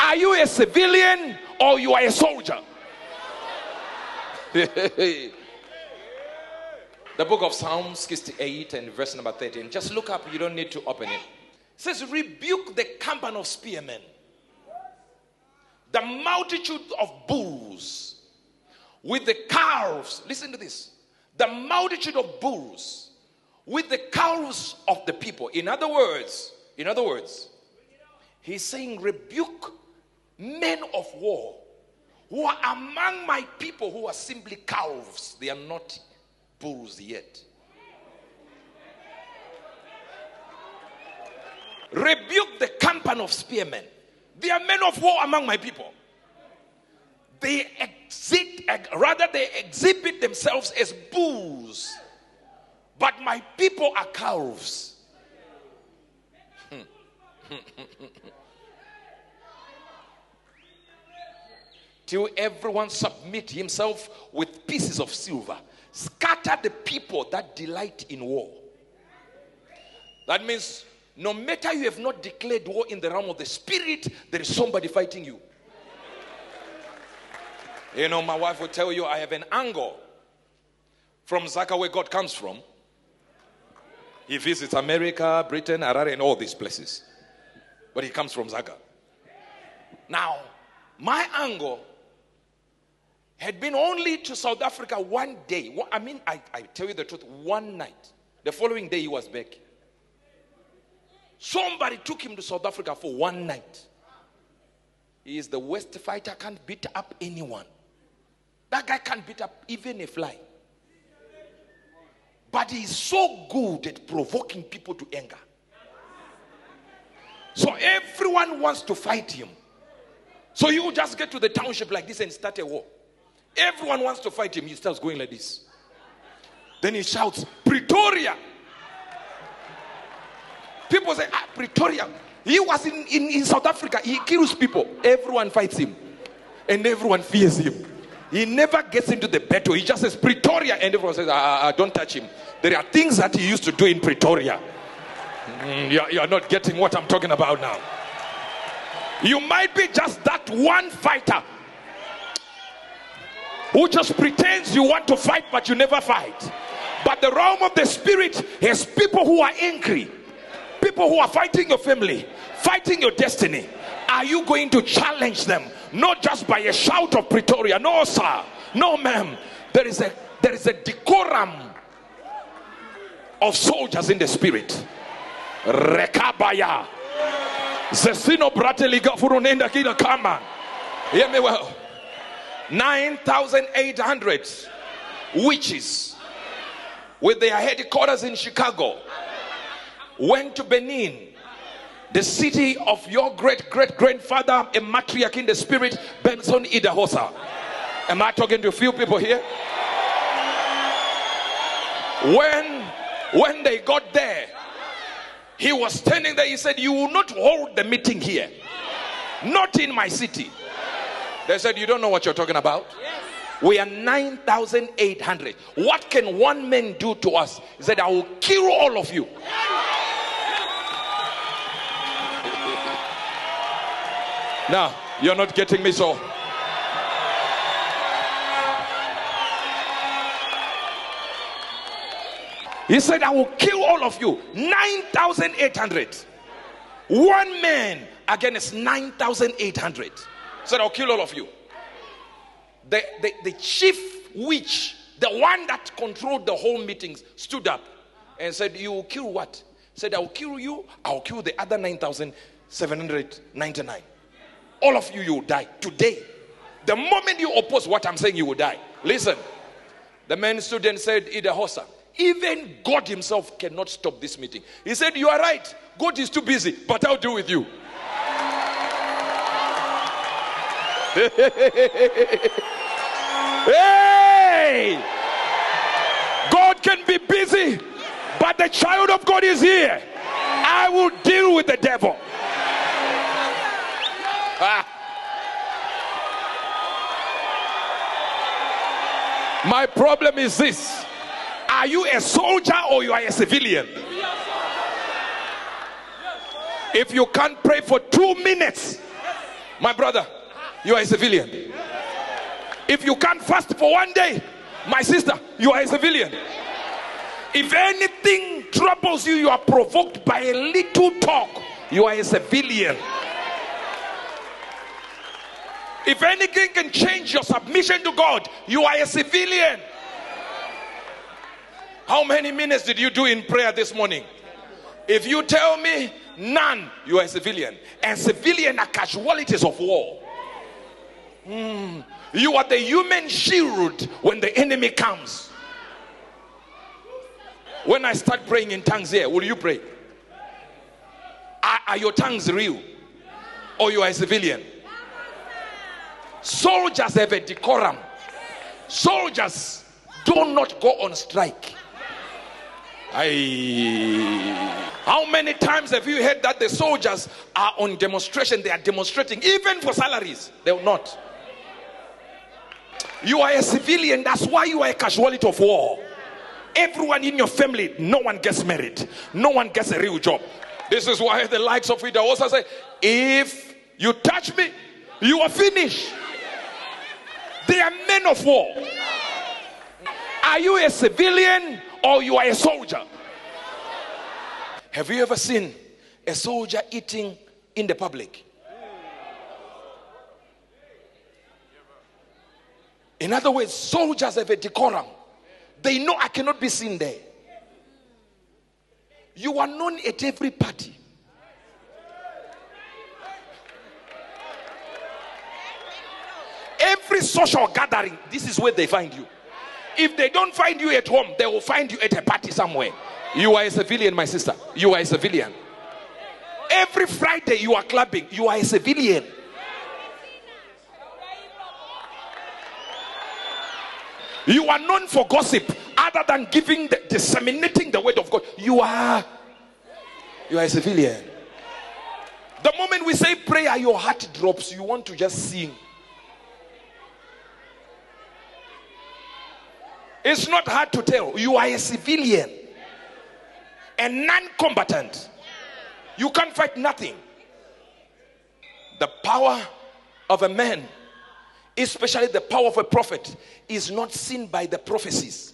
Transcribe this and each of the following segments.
Are you a civilian or you are a soldier? The book of Psalms 68 and verse number 13. Just look up, you don't need to open it. It says, rebuke the company of spearmen, the multitude of bulls with the calves. Listen to this. The multitude of bulls with the calves of the people. In other words, he's saying, rebuke men of war who are among my people who are simply calves. They are not bulls yet. Rebuke the company of spearmen. They are men of war among my people. They exhibit themselves as bulls, but my people are calves. Till everyone submit himself with pieces of silver. Scatter the people that delight in war. That means no matter you have not declared war in the realm of the spirit, there is somebody fighting you. You know, my wife will tell you, I have an angle from Zaka, where God comes from. He visits America, Britain, Harare, and all these places. But he comes from Zaka. Now, my angle had been only to South Africa one day. I tell you the truth, one night. The following day he was back. Somebody took him to South Africa for one night. He is the worst fighter, can't beat up anyone. That guy can't beat up even a fly. But he is so good at provoking people to anger. So everyone wants to fight him. So you just get to the township like this and start a war. Everyone wants to fight him. He starts going like this. Then he shouts, Pretoria. People say, Pretoria. He was in South Africa. He kills people. Everyone fights him. And everyone fears him. He never gets into the battle. He just says, Pretoria. And everyone says, don't touch him. There are things that he used to do in Pretoria. You're not getting what I'm talking about now. You might be just that one fighter who just pretends you want to fight, but you never fight. But the realm of the spirit has people who are angry. People who are fighting your family, fighting your destiny. Are you going to challenge them? Not just by a shout of Pretoria. No, sir. No, ma'am. There is a decorum of soldiers in the spirit. Rekabaya. Zesino brateliga furunenda kila kama. Hear me well. 9,800 witches with their headquarters in Chicago went to Benin, the city of your great-great-grandfather, a matriarch in the spirit, Benson Idahosa. Am I talking to a few people here? When they got there, he was standing there. He said, you will not hold the meeting here. Not in my city. They said, you don't know what you're talking about? We are 9,800. What can one man do to us? He said, I will kill all of you. Now, you're not getting me, so. He said, I will kill all of you. 9,800. One man against 9,800. Said, I'll kill all of you. The chief witch, the one that controlled the whole meetings, stood up and said, you will kill what? Said, I will kill you. I will kill the other 9,799. All of you will die today. The moment you oppose what I'm saying, you will die. Listen. The man stood and said, Idahosa, even God himself cannot stop this meeting. He said, you are right. God is too busy, but I'll do with you. Hey! God can be busy, but the child of God is here. I will deal with the devil. My problem is this. Are you a soldier or you are a civilian? If you can't pray for 2 minutes, My brother, you are a civilian. If you can't fast for one day, my sister, you are a civilian. If anything troubles you, you are provoked by a little talk, you are a civilian. If anything can change your submission to God, you are a civilian. How many minutes did you do in prayer this morning? If you tell me none, you are a civilian. And civilians are casualties of war. You are the human shield when the enemy comes. When I start praying in tongues here, will you pray? Are your tongues real? Or you are a civilian? Soldiers have a decorum. Soldiers do not go on strike. How many times have you heard that the soldiers are on demonstration? They are demonstrating even for salaries. They will not. You are a civilian. That's why you are a casualty of war. Everyone in your family, no one gets married. No one gets a real job. This is why the likes of it also say, if you touch me, you are finished. They are men of war. Are you a civilian or you are a soldier? Have you ever seen a soldier eating in the public? In other words, soldiers have a decorum. They know I cannot be seen there. You are known at every party. Every social gathering, this is where they find you. If they don't find you at home, they will find you at a party somewhere. You are a civilian, my sister. You are a civilian. Every Friday you are clubbing. You are a civilian. You are known for gossip other than disseminating the word of God. You are a civilian. The moment we say prayer, your heart drops. You want to just sing. It's not hard to tell. You are a civilian. A non-combatant. You can't fight nothing. The power of a man, especially the power of a prophet, is not seen by the prophecies.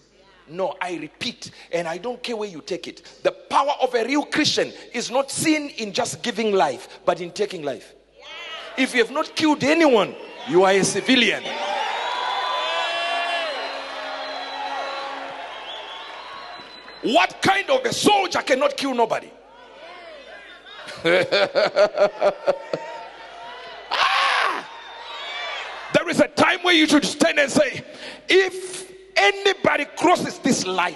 No, I repeat, and I don't care where you take it. The power of a real Christian is not seen in just giving life, but in taking life. If you have not killed anyone, you are a civilian. What kind of a soldier cannot kill nobody? There is a time where you should stand and say, if anybody crosses this line,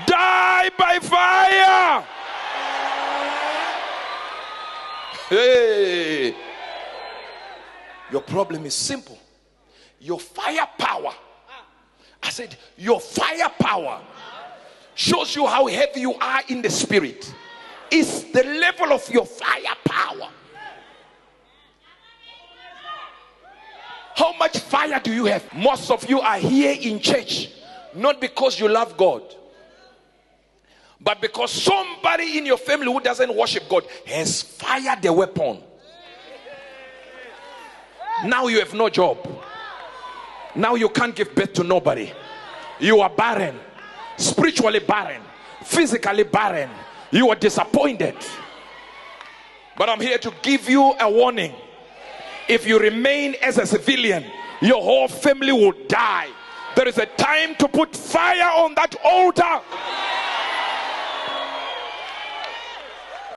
die by fire. Hey, your problem is simple. Your firepower, I said, your firepower shows you how heavy you are in the spirit. It's the level of your firepower. How much fire do you have? Most of you are here in church not because you love God, but because somebody in your family who doesn't worship God has fired the weapon. Now you have no job. Now you can't give birth to nobody. You are barren, spiritually barren, physically barren. You are disappointed. But I'm here to give you a warning. If you remain as a civilian, your whole family will die. There is a time to put fire on that altar.